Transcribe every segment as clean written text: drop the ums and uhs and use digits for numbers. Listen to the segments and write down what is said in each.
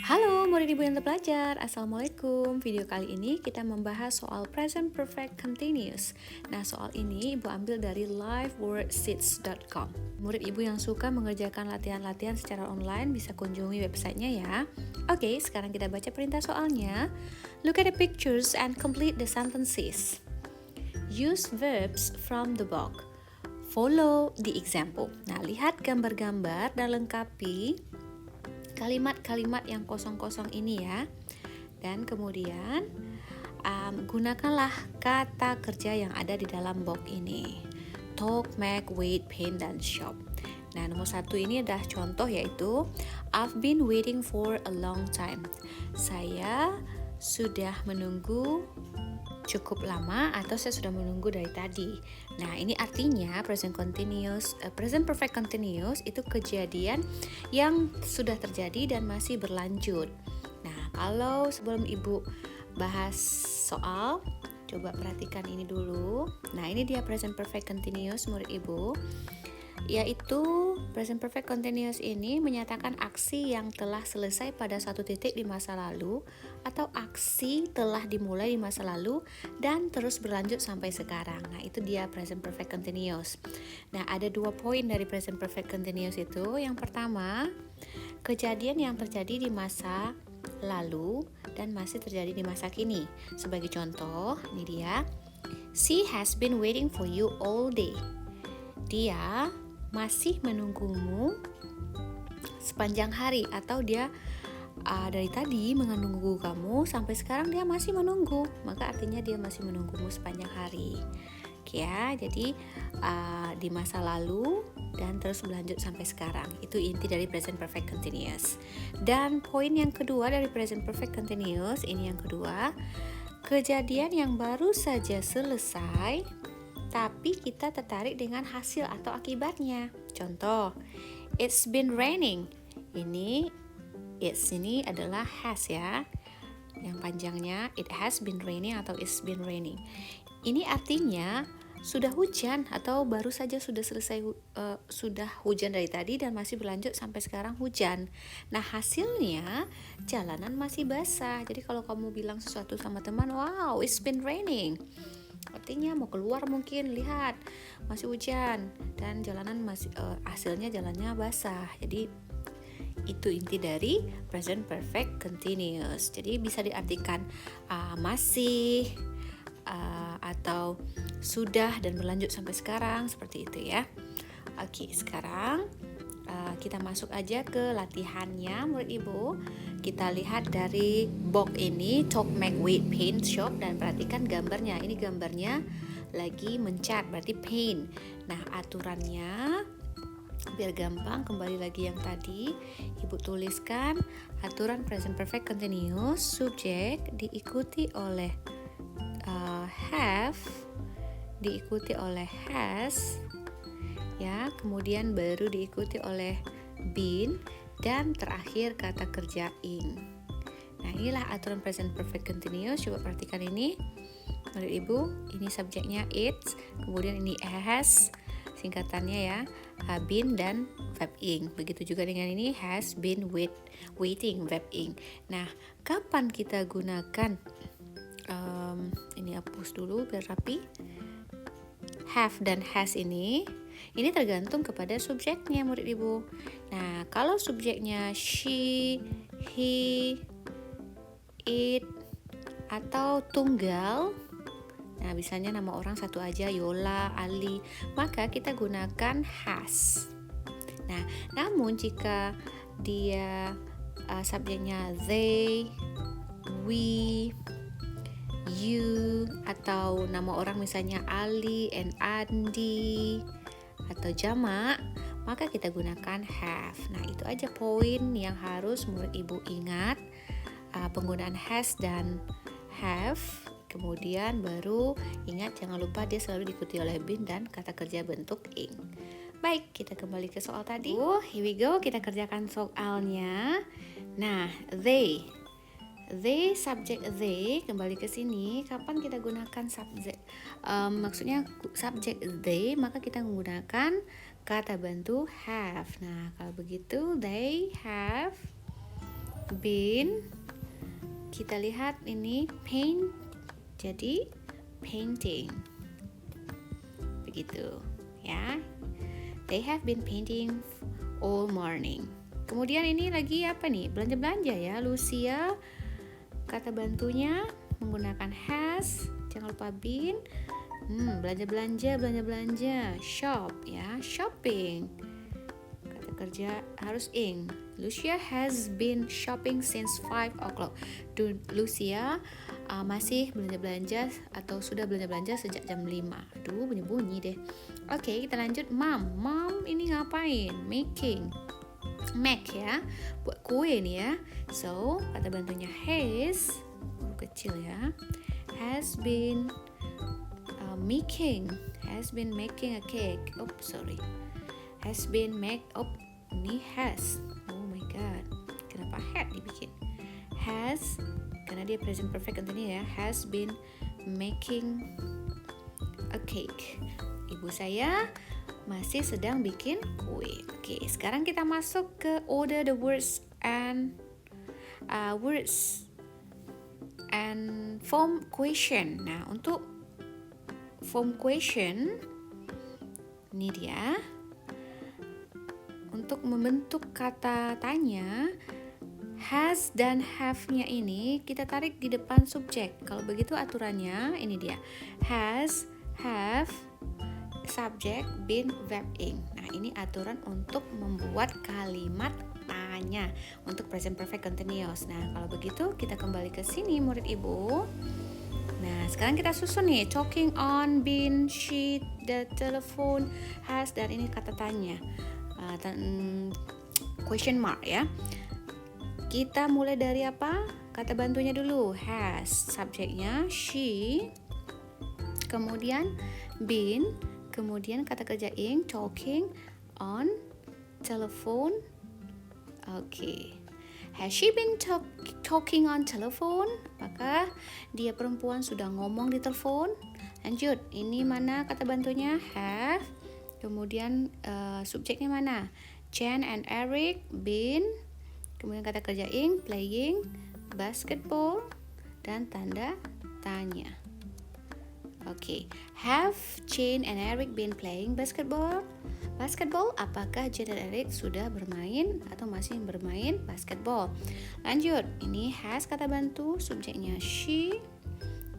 Halo murid ibu yang terpelajar, Assalamualaikum. Video kali ini kita membahas soal present perfect continuous. Nah, soal ini ibu ambil dari livewordsheets.com. Murid ibu yang suka mengerjakan latihan-latihan secara online bisa kunjungi websitenya ya. Oke, sekarang kita baca perintah soalnya. Look at the pictures and complete the sentences. Use verbs from the book. Follow the example. Nah, lihat gambar-gambar dan lengkapi kalimat-kalimat yang kosong-kosong ini ya. Dan kemudian gunakanlah kata kerja yang ada di dalam box ini. Talk, make, wait, paint, dan shop. Nah, nomor 1 ini adalah contoh yaitu I've been waiting for a long time. Saya sudah menunggu cukup lama atau saya sudah menunggu dari tadi. Nah, ini artinya present perfect continuous itu kejadian yang sudah terjadi dan masih berlanjut. Nah, kalau sebelum ibu bahas soal, coba perhatikan ini dulu. Nah, ini dia present perfect continuous murid ibu. Yaitu present perfect continuous ini menyatakan aksi yang telah selesai pada satu titik di masa lalu atau aksi telah dimulai di masa lalu dan terus berlanjut sampai sekarang. Nah, itu dia present perfect continuous. Nah, ada 2 poin dari present perfect continuous itu. Yang pertama, kejadian yang terjadi di masa lalu dan masih terjadi di masa kini. Sebagai contoh, ini dia. She has been waiting for you all day. Dia masih menunggumu sepanjang hari, atau dia dari tadi menunggu kamu sampai sekarang dia masih menunggu, maka artinya dia masih menunggumu sepanjang hari. Oke ya, jadi di masa lalu dan terus berlanjut sampai sekarang. Itu inti dari present perfect continuous. Dan poin yang kedua dari present perfect continuous, ini yang kedua, kejadian yang baru saja selesai tapi kita tertarik dengan hasil atau akibatnya. Contoh, it's been raining. Ini adalah has ya. Yang panjangnya it has been raining atau it's been raining. Ini artinya sudah hujan atau baru saja sudah selesai sudah hujan dari tadi dan masih berlanjut sampai sekarang hujan. Nah, hasilnya jalanan masih basah. Jadi kalau kamu bilang sesuatu sama teman, wow, it's been raining, artinya mau keluar mungkin, lihat masih hujan dan jalanan masih hasilnya jalannya basah. Jadi itu inti dari present perfect continuous. Jadi bisa diartikan masih atau sudah dan berlanjut sampai sekarang, seperti itu ya. Oke, sekarang kita masuk aja ke latihannya murid ibu. Kita lihat dari box ini, talk, make, wait, paint, shop, dan perhatikan gambarnya. Ini gambarnya lagi mencat, berarti paint. Nah, aturannya biar gampang, kembali lagi yang tadi ibu tuliskan aturan present perfect continuous. Subjek diikuti oleh have, diikuti oleh has ya, kemudian baru diikuti oleh been, dan terakhir kata kerja in. Nah, inilah aturan present perfect continuous. Coba perhatikan ini murid ibu, ini subjeknya it, kemudian ini has, singkatannya ya, been dan verb ing. Begitu juga dengan ini has been waiting, verb ing. Nah, kapan kita gunakan ini hapus dulu biar rapi. Have dan has ini tergantung kepada subjeknya murid ibu. Nah, kalau subjeknya she, he, it, atau tunggal, nah misalnya nama orang satu aja, Yola, Ali, maka kita gunakan has. Nah, namun jika dia subjeknya they, we, you, atau nama orang misalnya Ali and Andi, atau jamak, maka kita gunakan have. Nah, itu aja poin yang harus murid ibu ingat, penggunaan has dan have. Kemudian baru ingat, jangan lupa dia selalu diikuti oleh been dan kata kerja bentuk ing. Baik, kita kembali ke soal tadi. Here we go, kita kerjakan soalnya. Nah, they, subjek they, kembali ke sini. Kapan kita gunakan subjek? Maksudnya subjek they, maka kita menggunakan kata bantu have. Nah, kalau begitu they have been, kita lihat ini paint, jadi painting. Begitu ya. They have been painting all morning. Kemudian ini lagi apa nih? Belanja-belanja ya. Lucia, kata bantunya menggunakan has, jangan lupa been. Belanja-belanja. Shop ya, shopping. Kata kerja harus ing. Lucia has been shopping since 5 o'clock. Lucia masih belanja-belanja atau sudah belanja-belanja sejak jam 5. Aduh, bunyi-bunyi deh. Oke, kita lanjut. Mom ini ngapain? Make ya, buat kue nih ya. So, kata bantunya has, huruf kecil ya, has been making a cake. Ini has. Oh my god, kenapa had dibikin? Has, karena dia present perfect continuous ya, has been making a cake. Ibu saya masih sedang bikin kue. Oke, sekarang kita masuk ke order the words and form question. Nah, untuk form question ini dia. Untuk membentuk kata tanya, has dan have-nya ini kita tarik di depan subjek. Kalau begitu aturannya ini dia. Has, have, subject, been, verb, ing. Nah, ini aturan untuk membuat kalimat tanya untuk present perfect continuous. Nah, kalau begitu kita kembali ke sini murid ibu. Nah, sekarang kita susun nih. Talking on, been, she, the telephone, has, dan ini kata tanya. Question mark ya. Kita mulai dari apa? Kata bantunya dulu. Has, subjeknya she, kemudian been, kemudian kata kerja ing, talking on, telephone. Oke. Has she been talking on telephone? Apakah dia perempuan sudah ngomong di telepon? Lanjut. Ini mana kata bantunya? Have. Kemudian subjeknya mana? Jen and Eric been. Kemudian kata kerja ing, playing basketball, dan tanda tanya. Oke. Have Jane and Eric been playing basketball? Apakah Jane dan Eric sudah bermain atau masih bermain basketball? Lanjut. Ini has kata bantu, subjeknya she,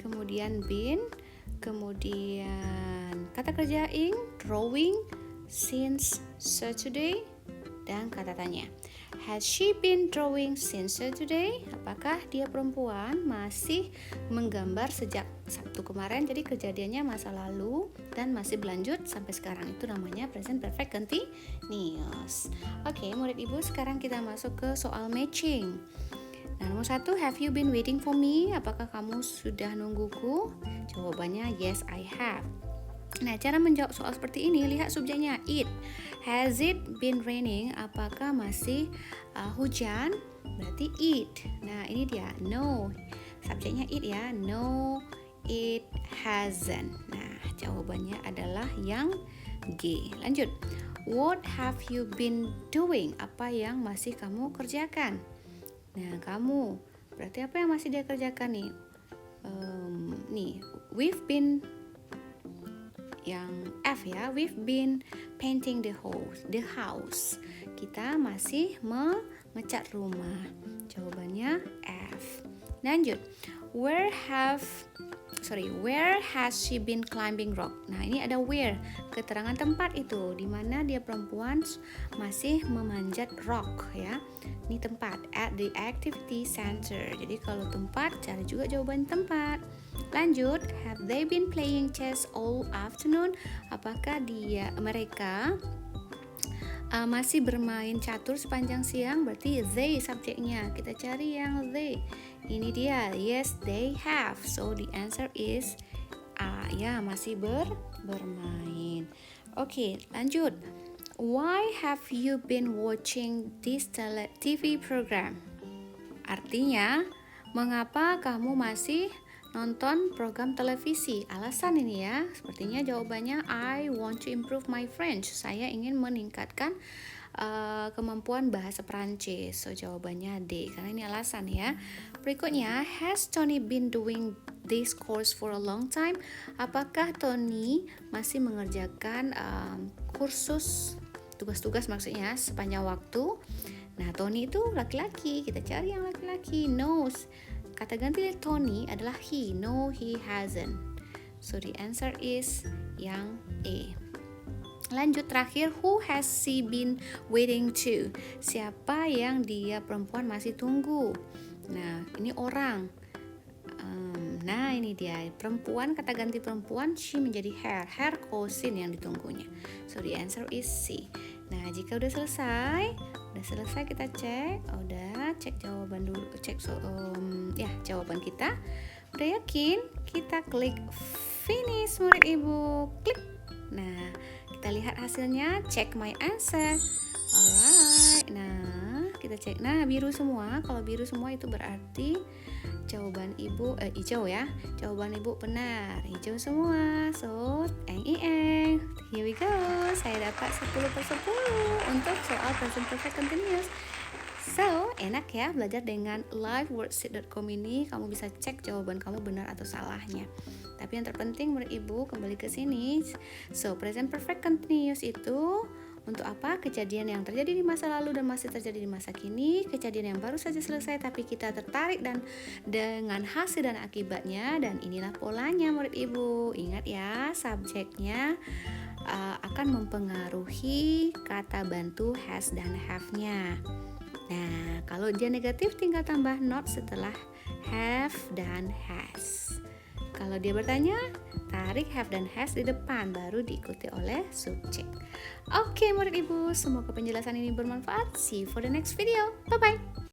kemudian been, kemudian kata kerja ing, drawing since Saturday, dan kata tanya. Has she been drawing since Saturday? Apakah dia perempuan masih menggambar sejak Sabtu kemarin? Jadi kejadiannya masa lalu dan masih berlanjut sampai sekarang. Itu namanya present perfect continuous. Oke, murid ibu, sekarang kita masuk ke soal matching. Nah, nomor 1, have you been waiting for me? Apakah kamu sudah nungguku? Jawabannya yes, I have. Nah, cara menjawab soal seperti ini, lihat subjeknya it. Has it been raining? Apakah masih hujan? Berarti it. Nah, ini dia. No. Subjeknya it ya. No, it hasn't. Nah, jawabannya adalah yang G. Lanjut. What have you been doing? Apa yang masih kamu kerjakan? Nah, kamu. Berarti apa yang masih dia kerjakan nih? Nih, we've been, yang F ya, we've been painting the house. Kita masih mengecat rumah. Jawabannya F. Lanjut. Where has she been climbing rock? Nah, ini ada where, keterangan tempat itu, di mana dia perempuan masih memanjat rock ya. Ini tempat, at the activity center. Jadi kalau tempat, cari juga jawaban tempat. Lanjut, have they been playing chess all afternoon? Apakah mereka masih bermain catur sepanjang siang? Berarti they subjeknya. Kita cari yang they. Ini dia. Yes, they have. So the answer is A. Ya, masih bermain. Oke, lanjut. Why have you been watching this TV program? Artinya, mengapa kamu masih nonton program televisi? Alasan ini ya, sepertinya jawabannya I want to improve my French. Saya ingin meningkatkan kemampuan bahasa Perancis. So jawabannya D, karena ini alasan ya. Berikutnya, has Tony been doing this course for a long time? Apakah Tony masih mengerjakan kursus tugas-tugas maksudnya sepanjang waktu? Nah, Tony itu laki-laki, kita cari yang laki-laki. No, kata ganti dari Tony adalah he. No, he hasn't. So the answer is yang A. Lanjut terakhir, who has she been waiting to? Siapa yang dia perempuan masih tunggu? Nah, ini orang. Nah, ini dia perempuan, kata ganti perempuan, she menjadi her cousin yang ditunggunya. So the answer is C. Nah, jika udah selesai kita cek. Udah cek jawaban dulu, cek jawaban kita. Udah yakin? Kita klik finish murid ibu, klik. Nah, kita lihat hasilnya, check my answer. Alright, nah kita cek. Nah, biru semua. Kalau biru semua itu berarti jawaban ibu hijau ya. Jawaban ibu benar, hijau semua. So, here we go. Saya dapat 10/10 untuk soal present perfect continuous. So, enak ya belajar dengan liveworksheet.com ini. Kamu bisa cek jawaban kamu benar atau salahnya. Tapi yang terpenting murid ibu kembali ke sini. So, present perfect continuous itu untuk apa? Kejadian yang terjadi di masa lalu dan masih terjadi di masa kini. Kejadian yang baru saja selesai tapi kita tertarik dan dengan hasil dan akibatnya. Dan inilah polanya murid ibu. Ingat ya, subjeknya akan mempengaruhi kata bantu has dan have-nya. Nah, kalau dia negatif tinggal tambah not setelah have dan has. Kalau dia bertanya, tarik have dan has di depan, baru diikuti oleh subjek. Oke murid ibu, semoga penjelasan ini bermanfaat. See you for the next video. Bye-bye.